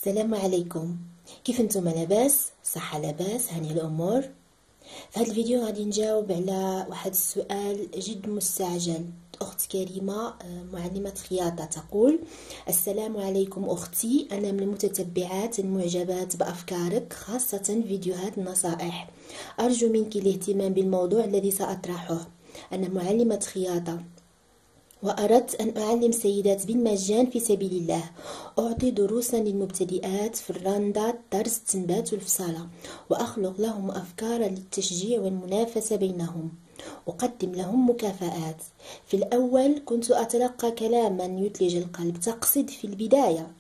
السلام عليكم. كيف انتم؟ لاباس؟ صحة لاباس؟ هاني الامور؟ في هذا الفيديو غادي نجاوب على واحد السؤال جد مستعجل. اخت كريمة معلمة خياطة تقول: السلام عليكم اختي، انا من المتتبعات المعجبات بافكارك، خاصة فيديوهات النصائح. ارجو منك الاهتمام بالموضوع الذي ساطرحه. انا معلمة خياطة وأردت أن أعلم سيدات بالمجان في سبيل الله. أعطي دروسا للمبتدئات في الرندة، درس التنبات والفصالة، وأخلق لهم أفكارا للتشجيع والمنافسة بينهم. أقدم لهم مكافآت. في الأول كنت أتلقى كلاما يثلج القلب، تقصد في البداية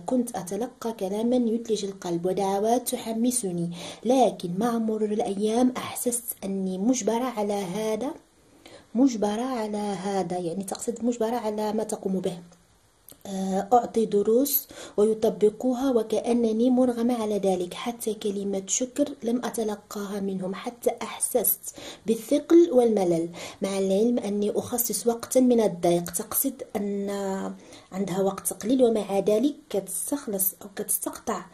كنت أتلقى كلاما يثلج القلب ودعوات تحمسني، لكن مع مرور الأيام أحسست أني مجبرة على هذا، يعني تقصد مجبرة على ما تقوم به. أعطي دروس ويطبقوها وكأنني مرغمة على ذلك. حتى كلمة شكر لم أتلقاها منهم، حتى أحسست بالثقل والملل، مع العلم أني أخصص وقتا من الضيق. تقصد أن عندها وقت قليل ومع ذلك كتستخلص أو كتستقطع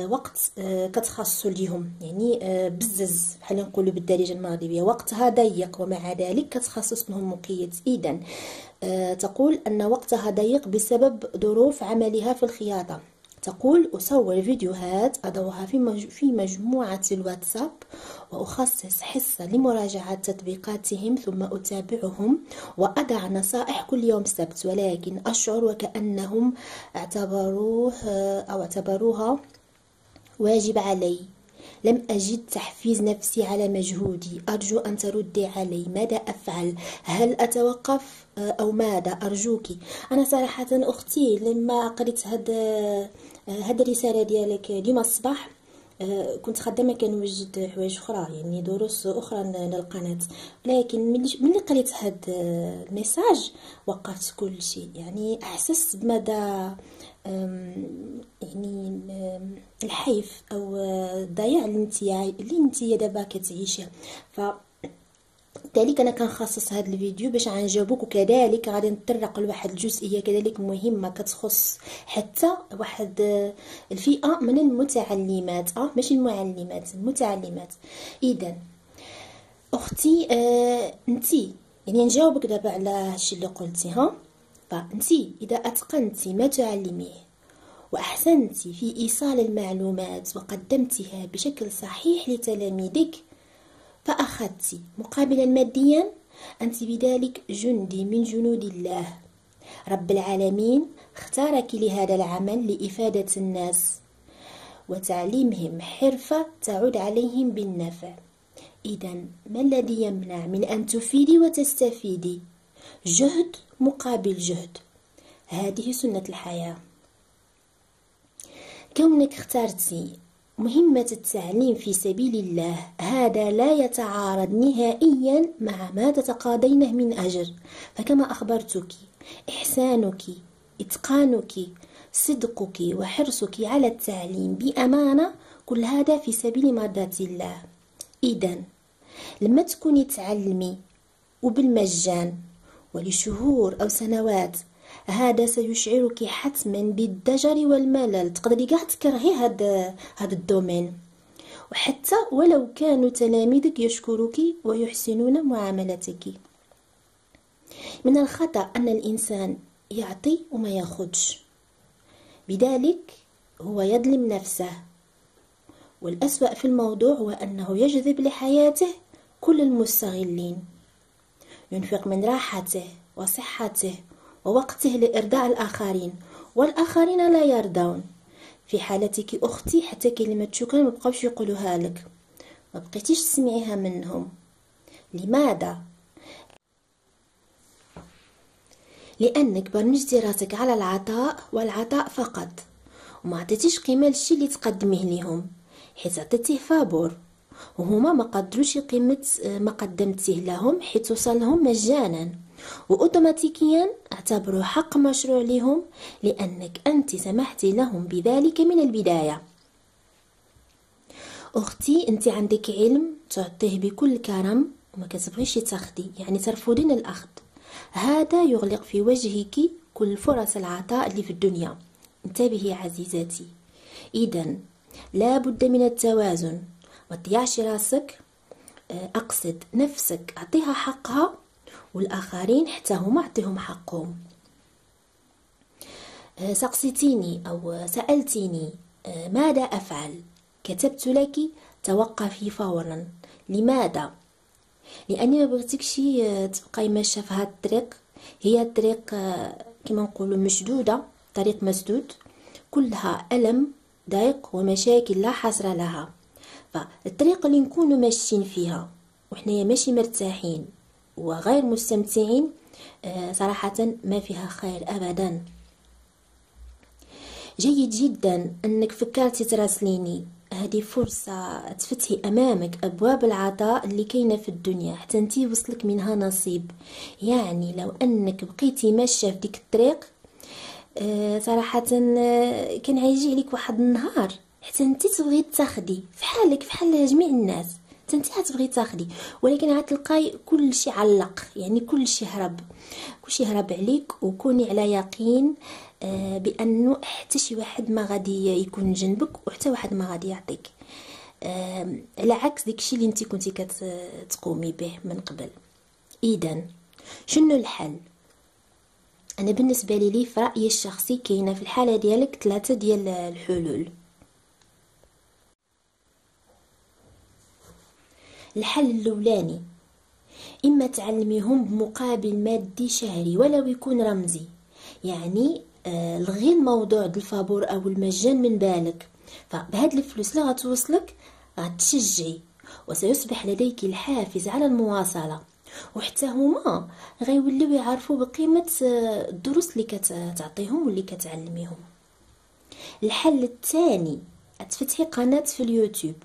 وقت كتخصص ليهم، يعني بزز بحال نقولوا بالدارجه المغربيه، وقتها ضيق ومع ذلك كتخصص لهم مقيت. اذا تقول ان وقتها ضيق بسبب ظروف عملها في الخياطه. تقول: أصور فيديوهات أضعها في مجموعة الواتساب، وأخصص حصة لمراجعة تطبيقاتهم، ثم أتابعهم وأضع نصائح كل يوم سبت، ولكن أشعر وكأنهم اعتبروها واجب علي. لم أجد تحفيز نفسي على مجهودي. أرجو أن تردي علي، ماذا أفعل؟ هل أتوقف أو ماذا؟ أرجوك. أنا صراحة أختي لما قريت هاد الرسالة ديالك اليوم الصباح كنت خدامة كنوجد حوايج اخرى، يعني دروس اخرى للقناه، لكن ملي قريت هاد الميساج وقفت كل شيء. يعني احسست بمدى يعني الحيف او ضياع اللي انتي دابا كتعيشيه. لذلك انا كنخصص هذا الفيديو باش غنجاوبك، وكذلك غادي نتطرق لواحد الجزئيه كذلك مهمه كتخص حتى واحد الفئه من المتعلمات، ماشي المعلمات، المتعلمات. اذا اختي انتي، يعني نجاوبك دابا على هادشي اللي قلتي. فانتي اذا اتقنتي ما تعلميه واحسنتي في ايصال المعلومات وقدمتها بشكل صحيح لتلاميذك فأخذت مقابلا ماديا، أنت بذلك جندي من جنود الله. رب العالمين اختارك لهذا العمل لإفادة الناس وتعليمهم حرفة تعود عليهم بالنفع. إذا ما الذي يمنع من أن تفيدي وتستفيدي؟ جهد مقابل جهد، هذه سنة الحياة. كونك اخترتي مهمة التعليم في سبيل الله، هذا لا يتعارض نهائيا مع ما تتقاضينه من أجر. فكما أخبرتك، إحسانك، إتقانك، صدقك وحرصك على التعليم بأمانة، كل هذا في سبيل مرضاة الله. إذن لما تكوني تعلمي وبالمجان ولشهور أو سنوات، هذا سيشعرك حتما بالضجر والملل، تقدري كاع تكرهي هذا الدومين، وحتى ولو كانوا تلاميذك يشكرك ويحسنون معاملتك. من الخطأ أن الإنسان يعطي وما ياخدش، بذلك هو يظلم نفسه. والأسوأ في الموضوع هو أنه يجذب لحياته كل المستغلين، ينفق من راحته وصحته ووقته لإرضاء الآخرين، والآخرين لا يرضون. في حالتك أختي حتى كلمة شكرا ما بقاوش يقولوها لك، ما بقيتيش تسمعيها منهم. لماذا؟ لأنك برمجتي راسك على العطاء والعطاء فقط، وما عطيتيش قيمة للشي اللي تقدميه لهم، حيت عطيتيه فابور وهما ما قدروش قيمة ما قدمتيه لهم، حيت وصلهم مجانا، وأوتوماتيكيا اعتبروا حق مشروع لهم لأنك أنت سمحتي لهم بذلك من البداية. أختي، أنت عندك علم تعطيه بكل كرم وما كتبغيش تاخدي، يعني ترفضين الأخذ. هذا يغلق في وجهك كل فرص العطاء اللي في الدنيا. انتبهي عزيزاتي، إذن لا بد من التوازن، ما تضيعش راسك، أقصد نفسك أعطيها حقها، والآخرين حتى هما أعطيهم حقهم. سقسيتيني أو سألتيني ماذا أفعل؟ كتبت لك توقفي فورا. لماذا؟ لأني ما بغيتكش تبقاي ماشية في هاد الطريق، هي الطريق كما نقولوا مشدودة، طريق مسدود كلها ألم ضيق ومشاكل لا حصر لها. فالطريق اللي نكونوا ماشيين فيها وحنايا ماشي مرتاحين وغير مستمتعين صراحة ما فيها خير أبدا. جيد جدا أنك فكرتي تراسليني، هذه فرصة تفتحي أمامك أبواب العطاء اللي كاينة في الدنيا حتى انتي وصلك منها نصيب. يعني لو أنك بقيتي ماشية في ديك الطريق صراحة كان هيجي عليك واحد النهار حتى انتي تبغي تاخدي فحالك فحال جميع الناس، حتى انتي هتبغي تاخدي، ولكن غتلقاي كل شيء علق، يعني كل شيء هرب، كل شيء هرب عليك. وكوني على يقين بانه حتى شي واحد ما غادي يكون جنبك وحتى واحد ما غادي يعطيك، على عكس داكشي اللي انتي كنتي كتقومي به من قبل. اذا شنو الحل؟ انا بالنسبه لي في رايي الشخصي كاينه في الحاله ديالك 3 ديال الحلول. الحل الاولاني، اما تعلميهم بمقابل مادي شهري ولو يكون رمزي، يعني لغي الموضوع د الفابور او المجان من بالك، فبهاد الفلوس اللي غتوصلك غتشجعي وسيصبح لديك الحافز على المواصله، وحتى هما غيوليو يعرفوا بقيمه الدروس اللي كتعطيهم واللي كتعلميهم. الحل الثاني، تفتحي قناه في اليوتيوب،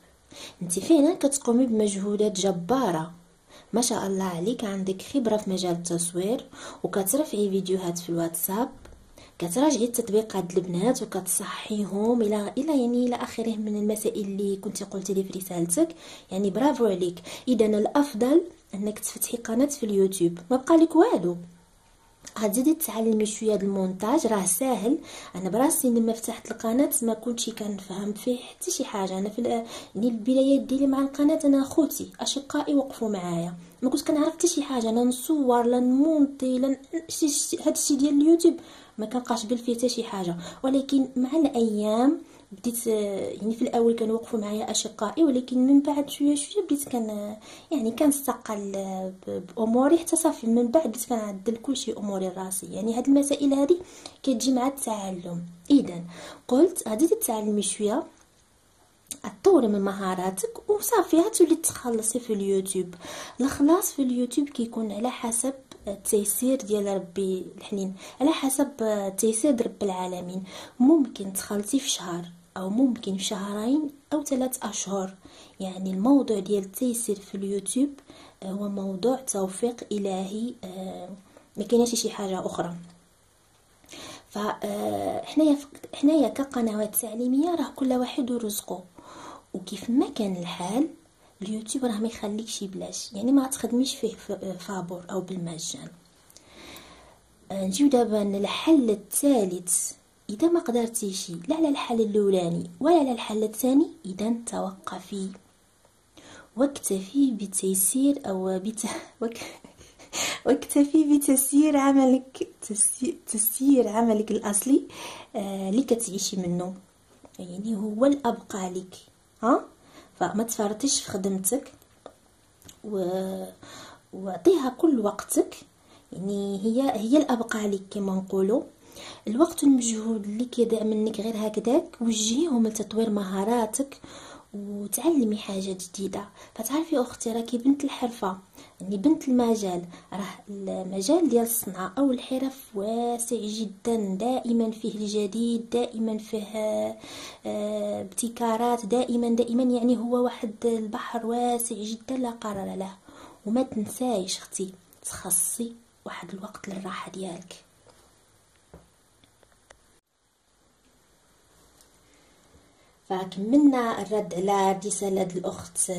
انت فعلا كتقومي بمجهودات جباره، ما شاء الله عليك، عندك خبره في مجال التصوير وكترفعي فيديوهات في الواتساب، كتراجعي التطبيقات البنات وكتصحيهم الى اخره من المسائل اللي كنتي قلتي لي في رسالتك، يعني برافو عليك. اذا الافضل انك تفتحي قناه في اليوتيوب، ما بقى لك والو، غتزيدي تعلمي شويه د المونتاج، راه ساهل. انا براسي لما فتحت القناه ما كنتش كنفهم فيه حتى شي حاجه، انا في البدايات ديالي مع القناه انا خوتي اشقائي وقفوا معايا، ما كنت كنعرف حتى شي حاجه، لا نصور لا نمونطي لا هادشي ديال اليوتيوب ما كنبقاش بال فيه حتى شي حاجه. ولكن مع الايام بديت، يعني في الاول كانوا وقفوا معايا اشقائي، ولكن من بعد شويه شويه بديت يعني كنستقل باموري، حتى صافي من بعد بديت كنعدل كلشي اموري راسي. يعني هاد المسائل هذه كتجي مع التعلم. اذا قلت غادي تتعلمي شويه، تطوري من مهاراتك وصافي هتولي تخلصي في اليوتيوب. الخلاص في اليوتيوب كيكون على حسب التيسير ديال ربي الحنين، على حسب تيسير رب العالمين. ممكن تخلصي في شهر او ممكن في شهرين او 3 اشهر، يعني الموضوع ديال التيسير في اليوتيوب هو موضوع توفيق الهي، ما كايناش شي حاجه اخرى. فحنايا كقنوات تعليميه راه كل واحد ورزقه، وكيف ما كان الحال اليوتيوب راه ما يخليكش بلاش، يعني ما تخدميش فيه فابور او بالمجان. نجيو دابا للحل الثالث، اذا ما قدرتيش لا على الحل الاولاني ولا على الحل الثاني، اذا توقفي واكتفي بتيسير او واكتفي بتسيير عملك، تسيير عملك الاصلي اللي كتعيشي منه، يعني هو الابقى لك. فما تفرطيش في خدمتك وعطيها كل وقتك، يعني هي الابقى لك كما نقولوا. الوقت والمجهود اللي كيضيع منك غير هكذاك وجهيهم لتطوير مهاراتك وتعلمي حاجه جديده. فتعرفي اختي راكي بنت الحرفه، يعني بنت المجال، راه المجال ديال الصنعه او الحرف واسع جدا، دائما فيه الجديد، دائما فيه ابتكارات، دائما يعني هو واحد البحر واسع جدا لا قرار له. وما تنسايش اختي تخصصي واحد الوقت للراحه ديالك. فكملنا الرد على رسالة الأخت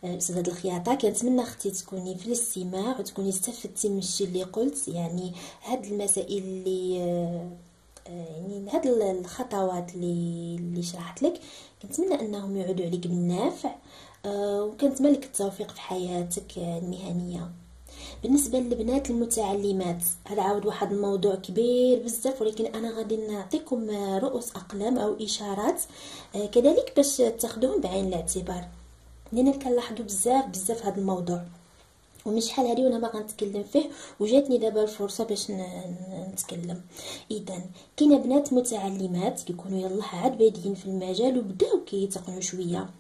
أستاذة الخياطة. كنتمنى أختي تكوني في الاستماع وتكوني استفدتي من الشيء اللي قلت، يعني هاد المسائل اللي يعني هاد الخطوات اللي شرحت لك كنتمنى انهم يعودوا عليك بالنافع. وكنتمنى لك التوفيق في حياتك المهنيه. بالنسبه للبنات المتعلمات، هذا عاود واحد الموضوع كبير بزاف، ولكن انا غادي نعطيكم رؤوس اقلام او اشارات كذلك باش تاخذوهم بعين الاعتبار، لان كنلاحظوا بزاف هذا الموضوع، ومن شحال هادي وانا ما غنتكلم فيه، وجاتني دابا الفرصه باش نتكلم. اذا كاينه بنات متعلمات كيكونوا يلاه عاد بادين في المجال وبداو كيتقنوا شويه،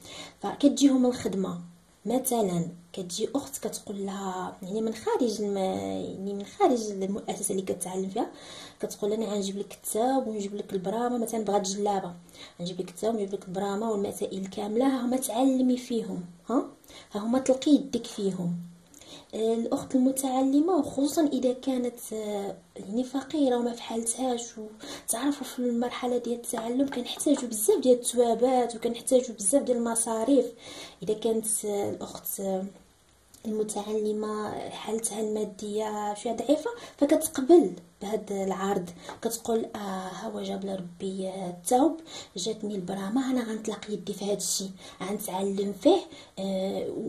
فكتجيهم الخدمه. مثلا كتجي اخت كتقول لها يعني من خارج يعني من خارج المؤسسه اللي كتعلم فيها، كتقول انا غنجيب لك كتاب ونجيب لك البرامه، مثلا بغات جلابه نجيب لك كتاب ونجيب لك البرامه والمسائل كامله، ها هما تعلمي فيهم، ها هما تلقي يدك فيهم. الاخت المتعلمه وخصوصا اذا كانت يعني فقيره وما فحالتهاش وتعرفوا في المرحله ديال التعلم كنحتاجوا بزاف ديال التوابات وكنحتاجوا بزاف ديال المصاريف. اذا كانت الاخت المتعلمه حالتها الماديه شويه ضعيفه فكتقبل بهذا العرض، كتقول ها هو جاب لربي الثوب جاتني البرامه، انا غنطلق يدي في هذا الشيء غنتعلم فيه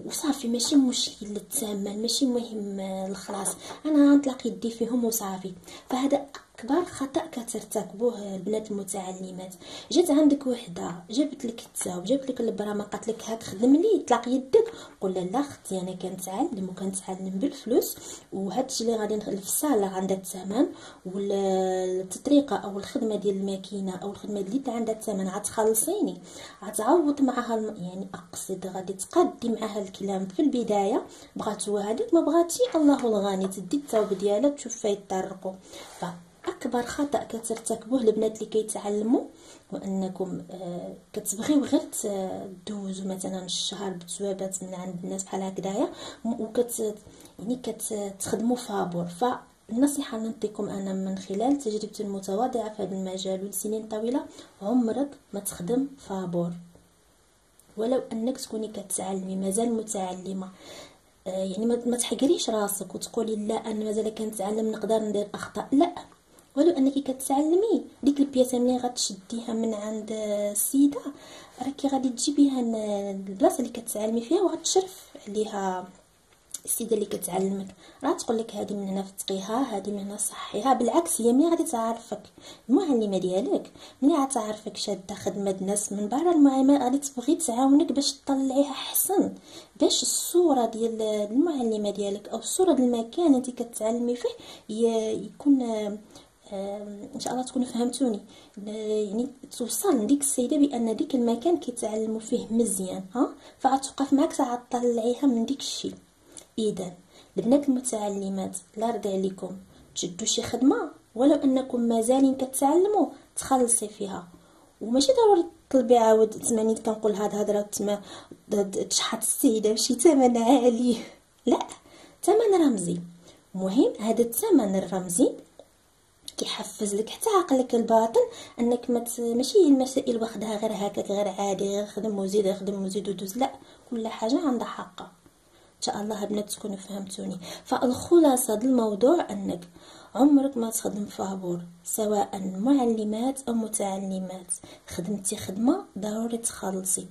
وصافي، ماشي مشكل الثمن، ماشي مهم الخلاص، انا غنطلق يدي فيهم وصافي. فهذا اكبر خطا كترتكبوه البنات المتعلمات. جات عندك وحده جابت لك الثوب جابت لك البرامه قالت لك هاك خدم لي طلق يدك، قول لها لا اختي انا كنتعلم وكنتعلم بالفلوس، وهذا الشيء اللي غادي في الصاله عندها الثمن، والتطريقه او الخدمه ديال الماكينه او الخدمه اللي عندها الثمن غتخلصيني، غتعوض معها يعني اقصد غادي تقدي معها الكلام في البدايه، بغاتو هذيك ما بغاتي الله الغني تدي الثوب ديالها تشوف فيه يطرقوا. فاكبر خطا كترتكبوه البنات اللي كيتعلموا هو انكم كتبغيو غير دوزوا مثلا الشهر بتوابات من عند الناس بحال هكذايا يعني كتخدموا فابور. النصيحة اللي نعطيكم أنا من خلال تجربتي المتواضعة في هذا المجال ولسنين طويلة، عمرك ما تخدم فابور ولو أنك تكوني كتعلمي مازال متعلمة. يعني ما تحقريش راسك وتقولي لا أنا مازال كنتعلم نقدر ندير أخطاء، لا، ولو أنك كتعلمي ديك البياسة ملي غتشديها من عند السيدة راكي غادي تجيبيها البلاصة اللي كتعلمي فيها وغتشرف عليها السيده اللي كتعلمك، راه تقول لك هذه من هنا فتقيها هذه من هنا صحيها. بالعكس هي ملي غادي تعرفك المعلمه ديالك ملي غتعرفك شاده خدمه الناس من برا المعلمه غادي تبغي تعاونك باش تطلعيها احسن، باش الصوره ديال المعلمه ديالك او الصوره ديال المكان انت كتعلمي فيه يكون ان شاء الله تكونوا فهمتوني، يعني توصل لديك السيده بان ديك المكان كيتعلموا فيه مزيان، فغتوقف معك تعطلعيها من ديك الشيء. اذا البنات المتعلمات لا رد عليكم تشدوا شي خدمه ولو انكم مازالين كتعلموا تخلصي فيها، وماشي ضروري تطلبي عاود تسمعني كنقول هاد الهضره تشحط السيده بشي ثمن عالي، لا، ثمن رمزي. مهم هذا الثمن الرمزي كيحفز لك حتى عقلك الباطن انك ماشي المسائل واخدها غير هكاك غير عادي غير خدم وزيد خدم وزيد ودوز، لا، كل حاجه عندها حقها. ان شاء الله بنات تكونوا فهمتوني. فالخلاصه ديال الموضوع انك عمرك ما تخدم فابور، سواء معلمات او متعلمات، خدمتي خدمه ضروري تخلصي،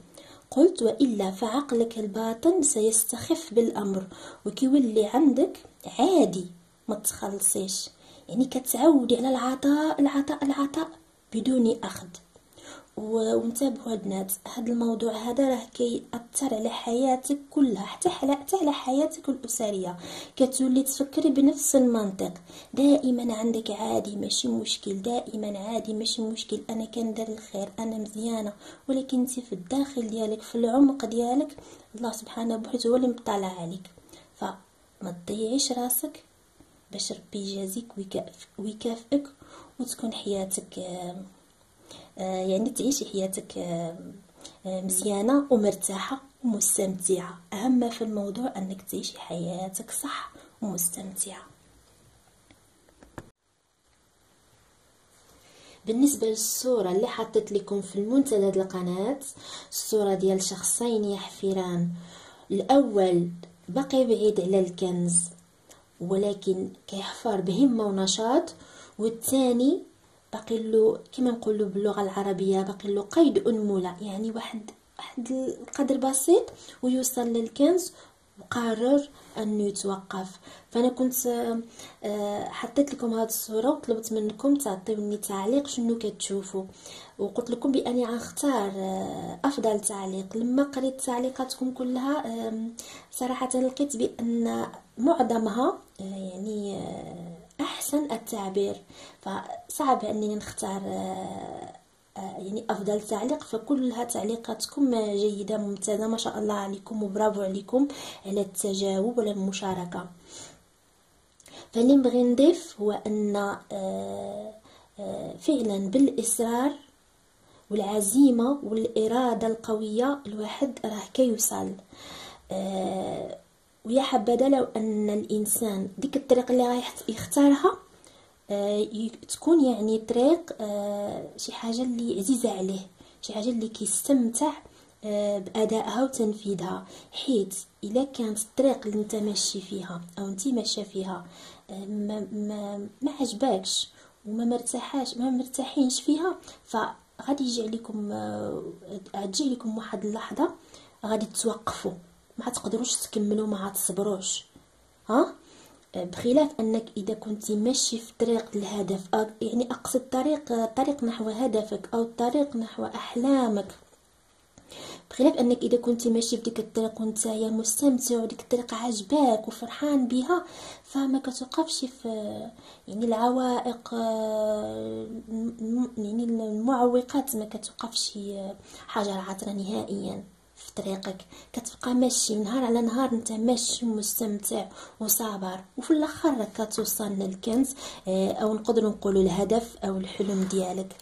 قلت والا فعقلك الباطن سيستخف بالامر وكيولي عندك عادي ما تخلصيش، يعني كتعودي على العطاء العطاء العطاء بدون اخذ. وانتبهوا البنات هذا الموضوع هذا راه كيأثر على حياتك كلها، حتى على حياتك الأسرية، كتولي تفكري بنفس المنطق، دائما عندك عادي ماشي مشكل، دائما عادي ماشي مشكل، انا كندير الخير انا مزيانه، ولكن انت في الداخل ديالك في العمق ديالك الله سبحانه وتعالى هو اللي مطلع عليك. فما تضيعيش راسك باش ربي يجازيك ويكافئك وتكون حياتك يعني تعيشي حياتك مزيانة ومرتاحة ومستمتعة. أهم ما في الموضوع أنك تعيشي حياتك صح ومستمتعة. بالنسبة للصورة اللي حطيت لكم في المنتدى هاد القناة، الصورة ديال شخصين يحفران، الأول باقي بعيد على الكنز ولكن كيحفر بهمة ونشاط، والثاني باقي له كما نقولوا باللغه العربيه باقي له قيد انمله، يعني واحد القدر بسيط ويوصل للكنز وقرر انه يتوقف. فانا كنت حطيت لكم هذه الصوره وطلبت منكم تعطيوني تعليق شنو كتشوفوا، وقلت لكم باني غنختار افضل تعليق. لما قريت تعليقاتكم كلها صراحه لقيت بان معظمها يعني احسن التعبير، فصعب انني نختار يعني افضل تعليق، فكلها تعليقاتكم جيده ممتازه ما شاء الله عليكم، وبرافو عليكم على التجاوب وعلى المشاركه. فاللي نبغي نضيف هو ان فعلا بالاصرار والعزيمه والاراده القويه الواحد راه كيوصل. ويا حبذا لو ان الانسان ديك الطريق اللي رايح يختارها تكون يعني طريق شي حاجه اللي عزيزه عليه، شي حاجه اللي كيستمتع بادائها وتنفيذها. حيت الا كانت الطريق اللي انت ماشي فيها او انت ماشيه فيها ما عجباكش وما مرتاحينش فيها، فغادي يجي عليكم غتجي لكم واحد اللحظه غادي توقفوا، ما تقدروش تكملوا، ما تصبروش. بخلاف انك اذا كنت ماشي في طريق الهدف، يعني اقصد طريق نحو هدفك او الطريق نحو احلامك، بخلاف انك اذا كنت ماشي في ديك الطريق وانت مستمتع وديك الطريق عجباك وفرحان بها، فما كتوقفش في يعني العوائق، يعني المعوقات ما كتوقفش حجر عثرة نهائيا في طريقك. كتبقى ماشي نهار على نهار، انت ماشي مستمتع وصابر، وفي الاخر كتوصل للكنز او نقدر نقولوا الهدف او الحلم ديالك.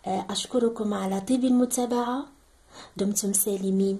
اشكركم على طيب المتابعه، دمتم سالمين.